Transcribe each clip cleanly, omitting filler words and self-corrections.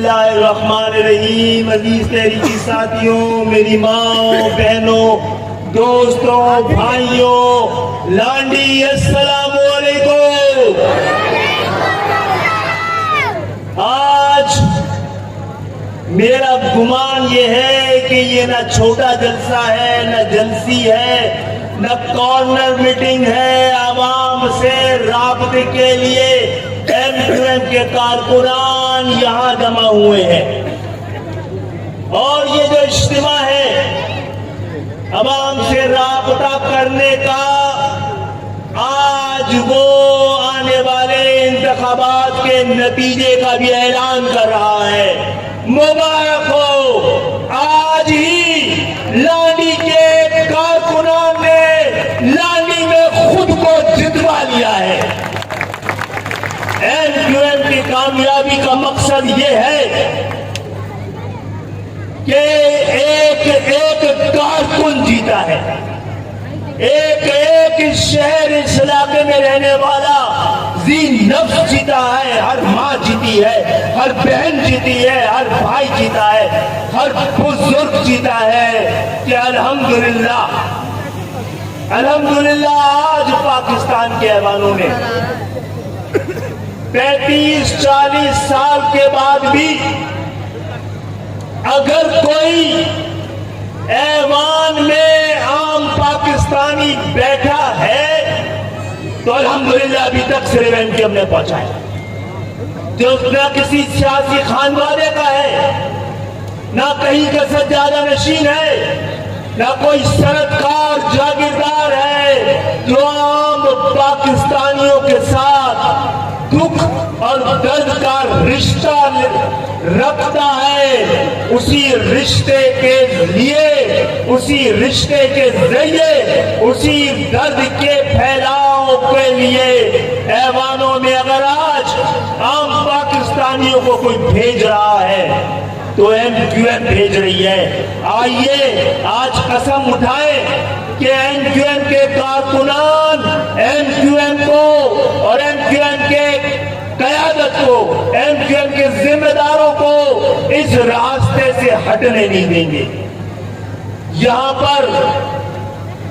اللہ الرحمن الرحیم۔ عزیز تحریکی ساتھیوں، میری ماں بہنوں، دوستوں، بھائیوں، لانڈی، السلام علیکم۔ آج میرا گمان یہ ہے کہ یہ نہ چھوٹا جلسہ ہے، نہ جلسی ہے، نہ کارنر میٹنگ ہے۔ عوام سے رابطے کے لیے ایم کے کارکنان یہاں جمع ہوئے ہیں، اور یہ جو اجتماع ہے عوام سے رابطہ کرنے کا، آج وہ آنے والے انتخابات کے نتیجے کا بھی اعلان کر رہا ہے۔ مبارک ہو، آج ہی لانڈی کے کارکنان نے لانڈی میں خود کو جتوا لیا ہے۔ ایم کی کامیابی کا مقصد یہ ہے کہ ایک ایک کارکن جیتا ہے، ایک ایک شہر اس علاقے میں رہنے والا ذی نفس جیتا ہے، ہر ماں جیتی ہے، ہر بہن جیتی ہے، ہر بھائی جیتا ہے، ہر بزرگ جیتا ہے کہ الحمدللہ آج پاکستان کے ایوانوں نے 35-40 سال کے بعد بھی اگر کوئی ایوان میں عام پاکستانی بیٹھا ہے تو الحمدللہ ابھی تک صرف ایم نے پہنچا ہے، جو نہ کسی سیاسی خانوادے کا ہے، نہ کہیں کا سجادہ نشین ہے، نہ کوئی سرکار جاگیردار ہے، جو عام پاکستانیوں کے ساتھ دکھ اور درد کا رشتہ رکھتا ہے، اسی رشتے کے لیے، اسی رشتے کے ذریعے، اسی درد کے پھیلاؤ کے لیے ایوانوں میں اگر آج عام پاکستانیوں کو کوئی بھیج رہا ہے تو ایم بھیج رہی ہے۔ آئیے آج قسم اٹھائیں کہ ایم کے کارکنان ایم کو اور ایم کے قیادت کو، ایم کے ذمہ داروں کو اس راستے سے ہٹنے نہیں دیں گے۔ یہاں پر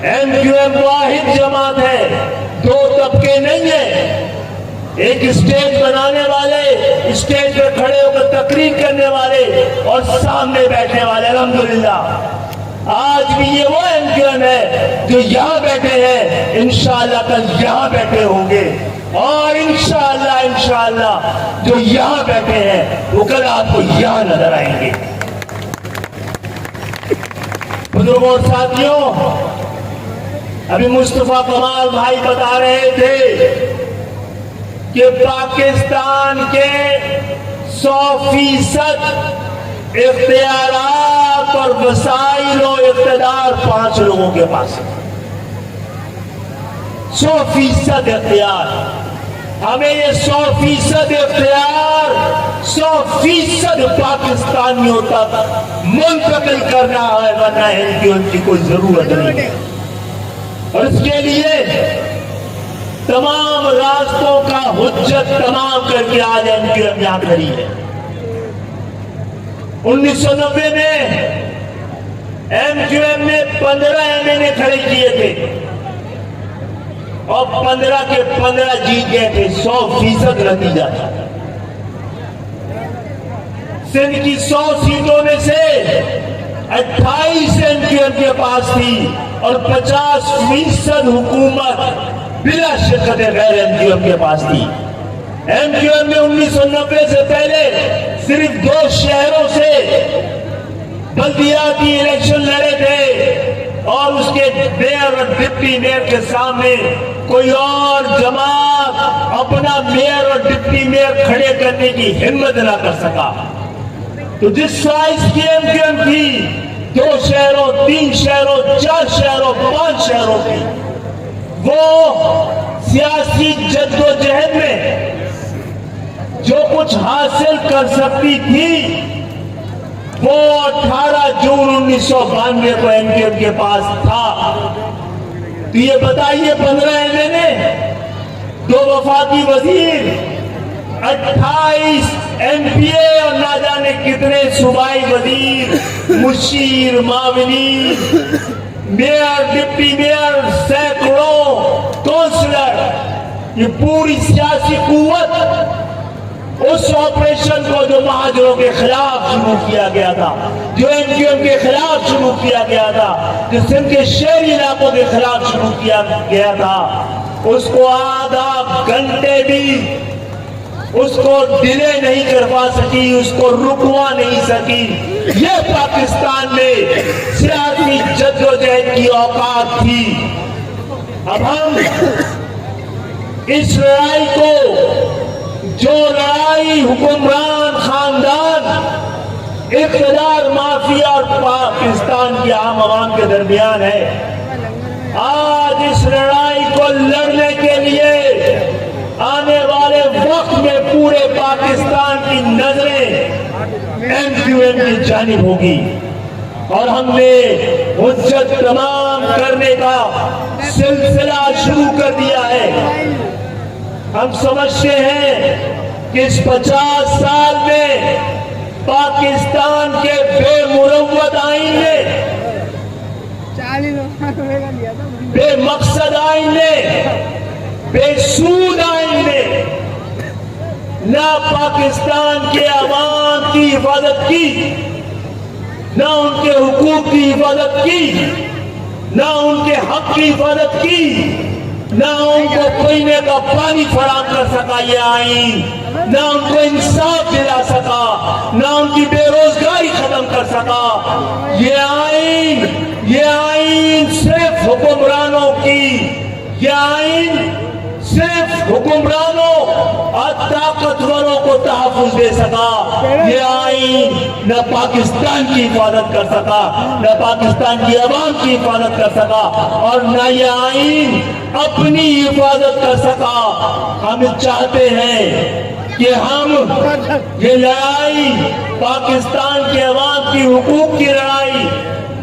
ایم واحد جماعت ہے، دو طبقے نہیں ہیں، ایک اسٹیج بنانے والے، اسٹیج پہ کھڑے ہو کر تقریر کرنے والے، اور سامنے بیٹھنے والے۔ الحمدللہ آج بھی یہ وہ ایم ہے جو یہاں بیٹھے ہیں، انشاءاللہ کل یہاں بیٹھے ہوں گے، اور انشاءاللہ جو یہاں بیٹھے ہیں وہ کل آپ کو یہاں نظر آئیں گے۔ بزرگوں اور ساتھیوں، ابھی مصطفیٰ کمال بھائی بتا رہے تھے کہ پاکستان کے 100% اختیارات اور وسائل و اقتدار 5 لوگوں کے پاس ہے۔ 100% اختیار، ہمیں یہ 100% اختیار 100% پاکستانیوں تک منتقل کرنا ہے، ورنہ ان کی کوئی ضرورت نہیں ہے۔ اور اس کے لیے تمام راستوں کا حجت تمام کر کے آج ایم یہاں کھڑی ہے۔ 1990 میں ایم نے 15 MNA کھڑے کیے تھے، اور 15 کے 15 جیت گئے تھے، 100% نتیجہ تھا۔ سندھ کی 100 سیٹوں میں سے 28 ایم کے پاس تھی، اور 50% حکومت بلا شرکت غیر ایم کے پاس تھی۔ ایم نے 1990 سے پہلے صرف 2 شہروں سے بلدیاتی الیکشن لڑے تھے، اور اس کے میئر اور ڈپٹی میئر کے سامنے کوئی اور جماعت اپنا میئر اور ڈپٹی میئر کھڑے کرنے کی ہمت نہ کر سکا۔ تو جس سائز کی ایم تھی، 2 شہروں، 3 شہروں، 4 شہروں، 5 شہروں کی، وہ سیاسی جدوجہد میں جو کچھ حاصل کر سکتی تھی وہ 18 جون 1992 کو ایم کے پاس تھا۔ تو یہ بتائیے 15 MNA، 2 وفاقی وزیر، 28 MPA اور نہ جانے صوبائی وزیر، مشیر، معاونین، میئر، ڈپٹی میئر، سینکڑوں کونسلر، یہ پوری سیاسی قوت اس آپریشن کو جو مہاجروں کے خلاف شروع کیا گیا تھا، جو این کیو ایم کے خلاف شروع کیا گیا تھا، جو سندھ کے شہری علاقوں کے خلاف شروع کیا گیا تھا، اس کو آدھا گھنٹے بھی اس کو ڈیلے نہیں کروا سکی، اس کو رکوا نہیں سکی۔ یہ پاکستان میں سیاسی جدوجہد کی اوقات تھی۔ اب ہم اس لڑائی کو، جو لڑائی حکمران خاندان، اقتدار مافیا اور پاکستان کے عام عوام کے درمیان ہے، آج اس لڑائی کو لڑنے کے لیے آنے والے وقت میں پورے پاکستان کی نظریں این کیو ایم کی جانب ہوگی، اور ہم نے حجت تمام کرنے کا سلسلہ شروع کر دیا ہے۔ ہم سمجھتے ہیں کہ اس 50 سال میں پاکستان کے بے مروت آئین نے، بے مقصد آئین نے، بے سود آئین نے نہ پاکستان کے عوام کی حفاظت کی، نہ ان کے حقوق کی حفاظت کی، نہ ان کے حق کی حفاظت کی، نہ ان کو پینے کا پانی فراہم کر سکا یہ آئین، نہ ان کو انصاف دلا سکا، نہ ان کی بے روزگاری ختم کر سکا۔ یہ آئین صرف حکمرانوں کی، یہ آئین صرف حکمرانوں اور طاقتوروں کو تحفظ دے سکا۔ یہ آئین نہ پاکستان کی حفاظت کر سکا، نہ پاکستان کی عوام کی حفاظت کر سکا، اور نہ یہ آئین اپنی حفاظت کر سکا۔ ہم چاہتے ہیں کہ ہم یہ لڑائی، پاکستان کے عوام کی حقوق کی لڑائی،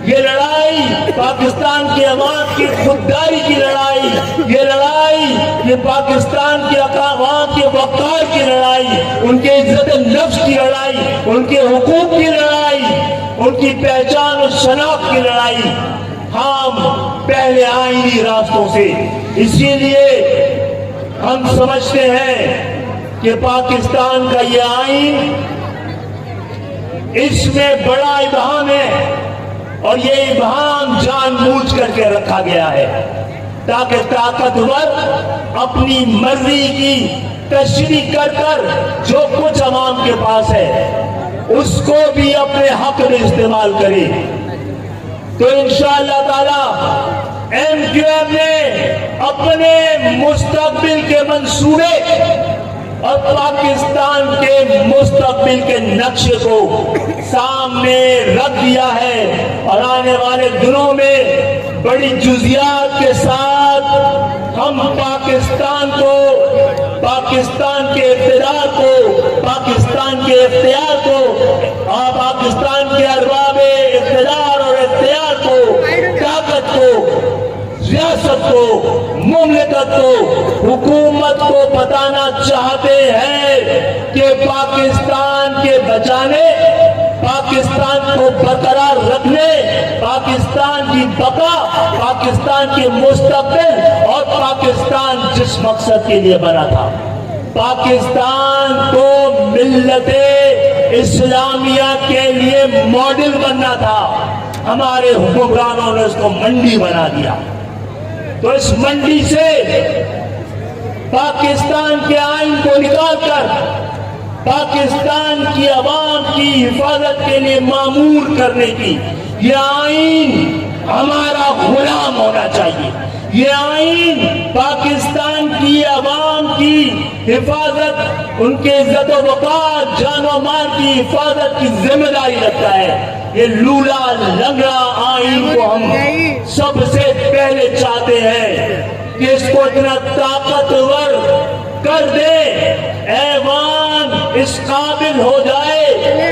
یہ لڑائی پاکستان کے عوام کی خودداری کی لڑائی، یہ لڑائی، یہ پاکستان کے عوام کے وقار کی لڑائی، ان کے عزت نفس کی لڑائی، ان کے حقوق کی لڑائی، ان کی پہچان و شناخت کی لڑائی، ہم پہلے آئینی راستوں سے۔ اسی لیے ہم سمجھتے ہیں کہ پاکستان کا یہ آئین، اس میں بڑا ابہام ہے، اور یہ ابہام جان بوجھ کر کے رکھا گیا ہے تاکہ طاقتور اپنی مرضی کی تشریح کر کر جو کچھ عوام کے پاس ہے اس کو بھی اپنے حق میں استعمال کرے۔ تو انشاءاللہ تعالی این کیو ایم نے اپنے مستقبل کے منصوبے اور پاکستان کے مستقبل کے نقشے کو سامنے رکھ دیا ہے، اور آنے والے دنوں میں بڑی جزیات کے ساتھ ہم پاکستان کو، پاکستان کے اقتدار کو، پاکستان کے اختیار کو، اور پاکستان کے ارباب اقتدار اور اختیار کو، طاقت کو، ریاست کو، مملکت کو، حکومت کو بتانا چاہتے ہیں کہ پاکستان کے بچانے، پاکستان کو برقرار رکھنے، پاکستان کی بقا، پاکستان کے مستقبل، اور پاکستان جس مقصد کے لیے بنا تھا، پاکستان کو ملت اسلامیہ کے لیے ماڈل بننا تھا، ہمارے حکمرانوں نے اس کو منڈی بنا دیا۔ تو اس منڈی سے پاکستان کے آئین کو نکال کر پاکستان کی عوام کی حفاظت کے لیے معمور کرنے کی، یہ آئین ہمارا غلام ہونا چاہیے۔ یہ آئین پاکستان کی عوام کی حفاظت، ان کے عزت و وقار، جان و مال کی حفاظت کی ذمہ داری رکھتا ہے۔ یہ لولا لنگڑا آئین کو ہم سب سے پہلے چاہتے ہیں کہ اس کو اتنا طاقتور کر دے، ایوان اس قابل ہو جائے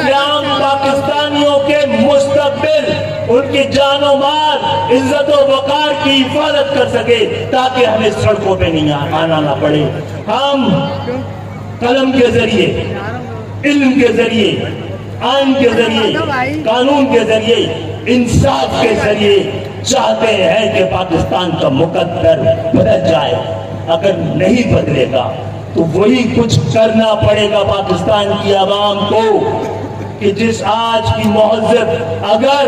کہ عام پاکستانیوں کے مستقبل، ان کی جان و مال، عزت و وقار کی حفاظت کر سکے، تاکہ ہمیں سڑکوں پہ نہیں آنا نہ پڑے۔ ہم قلم کے ذریعے، علم کے ذریعے، آئین کے ذریعے، قانون کے ذریعے، انصاف کے ذریعے چاہتے ہیں کہ پاکستان کا مقدر بدل جائے. اگر نہیں بدلے گا تو وہی کچھ کرنا پڑے گا پاکستان کی عوام کو کہ جس آج کی مہذب، اگر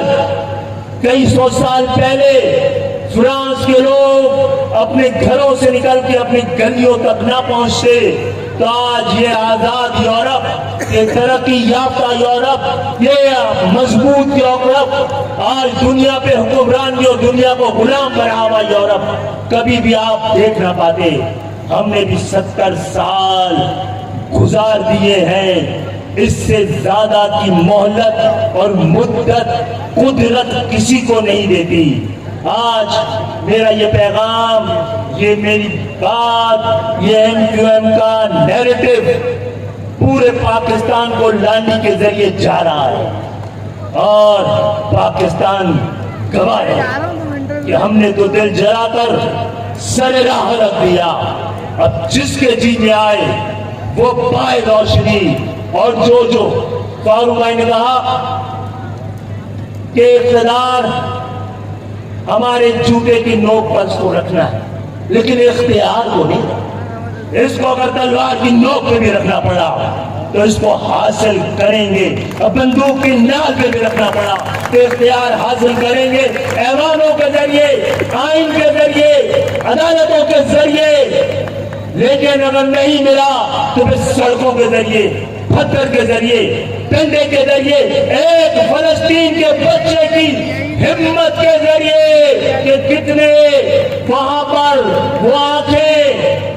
کئی سو سال پہلے فرانس کے لوگ اپنے گھروں سے نکل کے اپنی گلیوں تک نہ پہنچتے تو آج یہ آزاد یورپ، یہ ترقی یافتہ یورپ، یہ مضبوط یورپ، آج دنیا پہ حکمرانی اور دنیا کو غلام بنا ہوا یورپ کبھی بھی آپ دیکھ نہ پاتے. ہم نے بھی 70 سال گزار دیے ہیں. اس سے زیادہ کی مہلت اور مدت قدرت کسی کو نہیں دیتی. آج میرا یہ پیغام، یہ میری بات، یہ MQM کا نیریٹو پورے پاکستان کو لانے کے ذریعے جا رہا ہے اور پاکستان گواہ ہے کہ ہم نے تو دل جلا کر سر راہ رکھ دیا. اب جس کے جی میں آئے وہ پائے روشنی. اور جو فاروق بھائی نے کہا کہ اقتدار ہمارے جوتے کی نوک پر اس کو رکھنا ہے لیکن اختیار کو نہیں. اس کو اگر تلوار کی نوک پہ بھی رکھنا پڑا تو اس کو حاصل کریں گے. بندوق کی نال پہ بھی رکھنا پڑا تو اختیار حاصل کریں گے. ایوانوں کے ذریعے، آئین کے ذریعے، عدالتوں کے ذریعے. لیکن اگر نہیں ملا تو پھر سڑکوں کے ذریعے، پتھر کے ذریعے، ڈنڈے کے ذریعے، ایک فلسطین کے بچے کی ہمت کے ذریعے کہ کتنے وہاں پر وہ آنکھیں،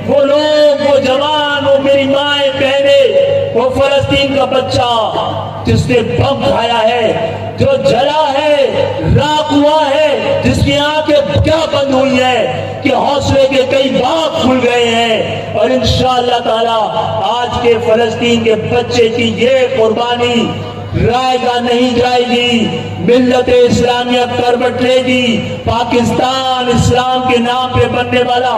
وہ لوگ، وہ جوان، وہ میری مائیں بہنیں، وہ فلسطین کا بچہ جس نے بم کھایا ہے، جو جلا ہے، راکھ ہوا ہے، جس کی آنکھیں کیا بند ہوئی ہے کہ حوصلے کے کئی باغ کھل گئے ہیں. اور انشاءاللہ تعالی آج کے فلسطین کے بچے کی یہ قربانی رائے گا نہیں جائے گی. ملت اسلامیہ کروٹ لے گی. پاکستان اسلام کے نام پہ بننے والا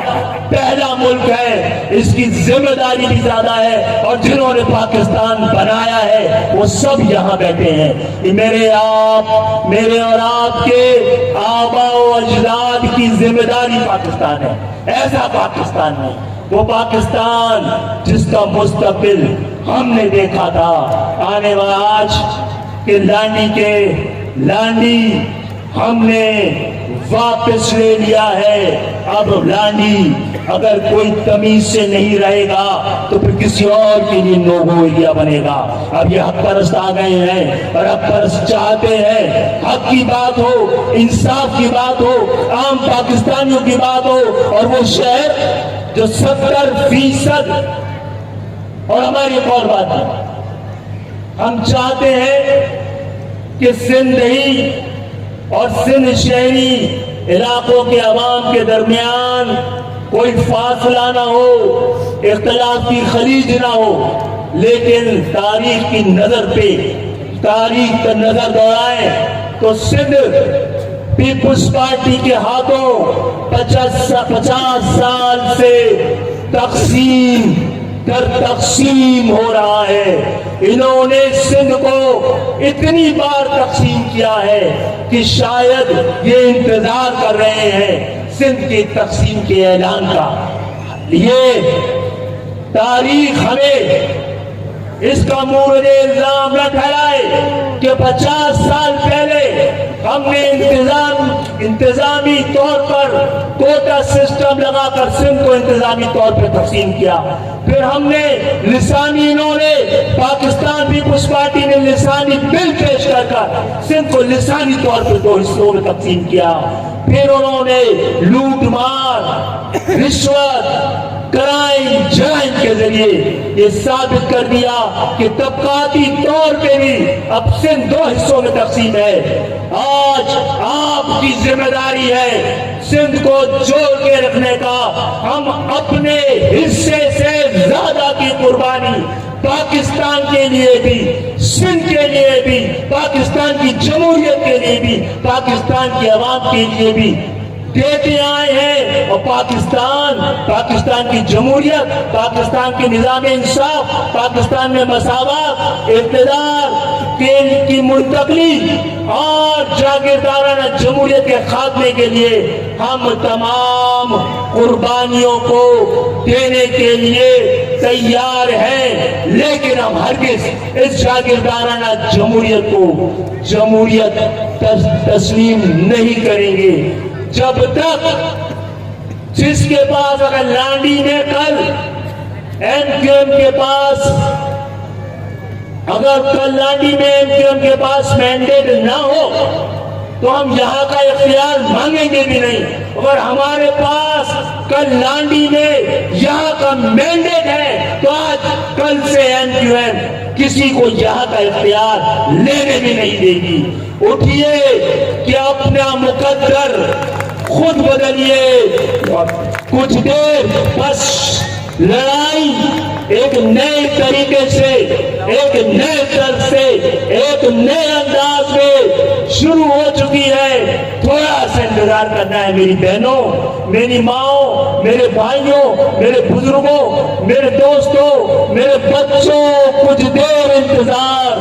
پہلا ملک ہے. اس کی ذمہ داری بھی زیادہ ہے اور جنہوں نے پاکستان بنایا ہے وہ سب یہاں بیٹھے ہیں. یہ میرے اور آپ کے آبا و اجداد کی ذمہ داری پاکستان ہے. ایسا پاکستان ہے، وہ پاکستان جس کا مستقبل ہم نے دیکھا تھا. آنے والا آج کے لانڈی ہم نے واپس لے لیا ہے. اب لانڈی اگر کوئی تمیز سے نہیں رہے گا تو پھر کسی اور کے لیے نوگو ایریا بنے گا. اب یہ حق پرست آ گئے ہیں اور حق پرست چاہتے ہیں حق کی بات ہو، انصاف کی بات ہو، عام پاکستانیوں کی بات ہو. اور وہ شہر جو 70% اور ہماری ایک اور بات ہے، ہم چاہتے ہیں کہ سندھی اور سندھ شہری علاقوں کے عوام کے درمیان کوئی فاصلہ نہ ہو، اختلاف کی خلیج نہ ہو. لیکن تاریخ کی نظر پہ تاریخ پر نظر دوڑائیں تو سندھ پیپلز پارٹی کے ہاتھوں 50 سال سے تقسیم ہو رہا ہے. انہوں نے سندھ کو اتنی بار تقسیم کیا ہے کہ شاید یہ انتظار کر رہے ہیں سندھ کی تقسیم کے اعلان کا. یہ تاریخ ہمیں اس کا مورد الزام نہ ٹھہرائے کہ 50 سال پہلے ہم نے انتظامی طور پر کوٹا سسٹم لگا کر سندھ کو انتظامی طور پر تقسیم کیا. پھر ہم نے لسانی، انہوں نے پاکستان پیپلز پارٹی نے لسانی بل پیش کر سندھ کو لسانی طور پر 2 حصوں میں تقسیم کیا. پھر انہوں نے لوٹ مار، رشوت، کرائم، جرائم کے ذریعے یہ ثابت کر دیا کہ طبقاتی طور پہ بھی اب سندھ 2 حصوں میں تقسیم ہے. آج آپ کی ذمہ داری ہے سندھ کو جوڑ کے رکھنے کا. ہم اپنے حصے سے زیادہ کی قربانی پاکستان کے لیے بھی، سندھ کے لیے بھی، پاکستان کی جمہوریت کے لیے بھی، پاکستان کی عوام کے لیے بھی دیتے آئے ہیں، اور پاکستان کی جمہوریت، پاکستان کے نظام انصاف، پاکستان میں مساوات، اقتدار کی منتقلی اور جاگیردارانہ جمہوریت کے خاتمے کے لیے ہم تمام قربانیوں کو دینے کے لیے تیار ہیں، لیکن ہم ہرگز اس جاگیردارانہ جمہوریت تسلیم نہیں کریں گے جب تک جس کے پاس، اگر لانڈی میں کل MQM کے پاس، اگر کل لانڈی میں MQM کے پاس مینڈیٹ نہ ہو تو ہم یہاں کا اختیار مانگیں گے بھی نہیں۔ اگر ہمارے پاس کل لانڈی میں یہاں کا مینڈیٹ ہے تو آج کل سے MQM کسی کو یہاں کا اختیار لینے بھی نہیں دے گی۔ اٹھیے کہ اپنا مقدر خود بدلیے، کچھ دیر بس لڑائی ایک نئے طریقے سے، ایک نئے طرز سے، ایک نئے انداز میں شروع ہو چکی ہے، تھوڑا سا انتظار کرنا ہے میری بہنوں، میری ماؤں، میرے بھائیوں، میرے بزرگوں، میرے دوستوں، میرے بچوں، کچھ دیر انتظار،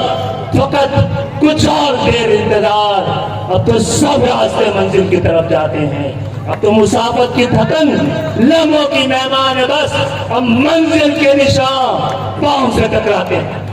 فقط کچھ اور دیر انتظار، اب تو سب راستے منزل کی طرف جاتے ہیں، اب تو مسافت کی تھکن لمحوں کی مہمان ہے، بس ہم منزل کے نشان پاؤں سے ٹکراتے ہیں۔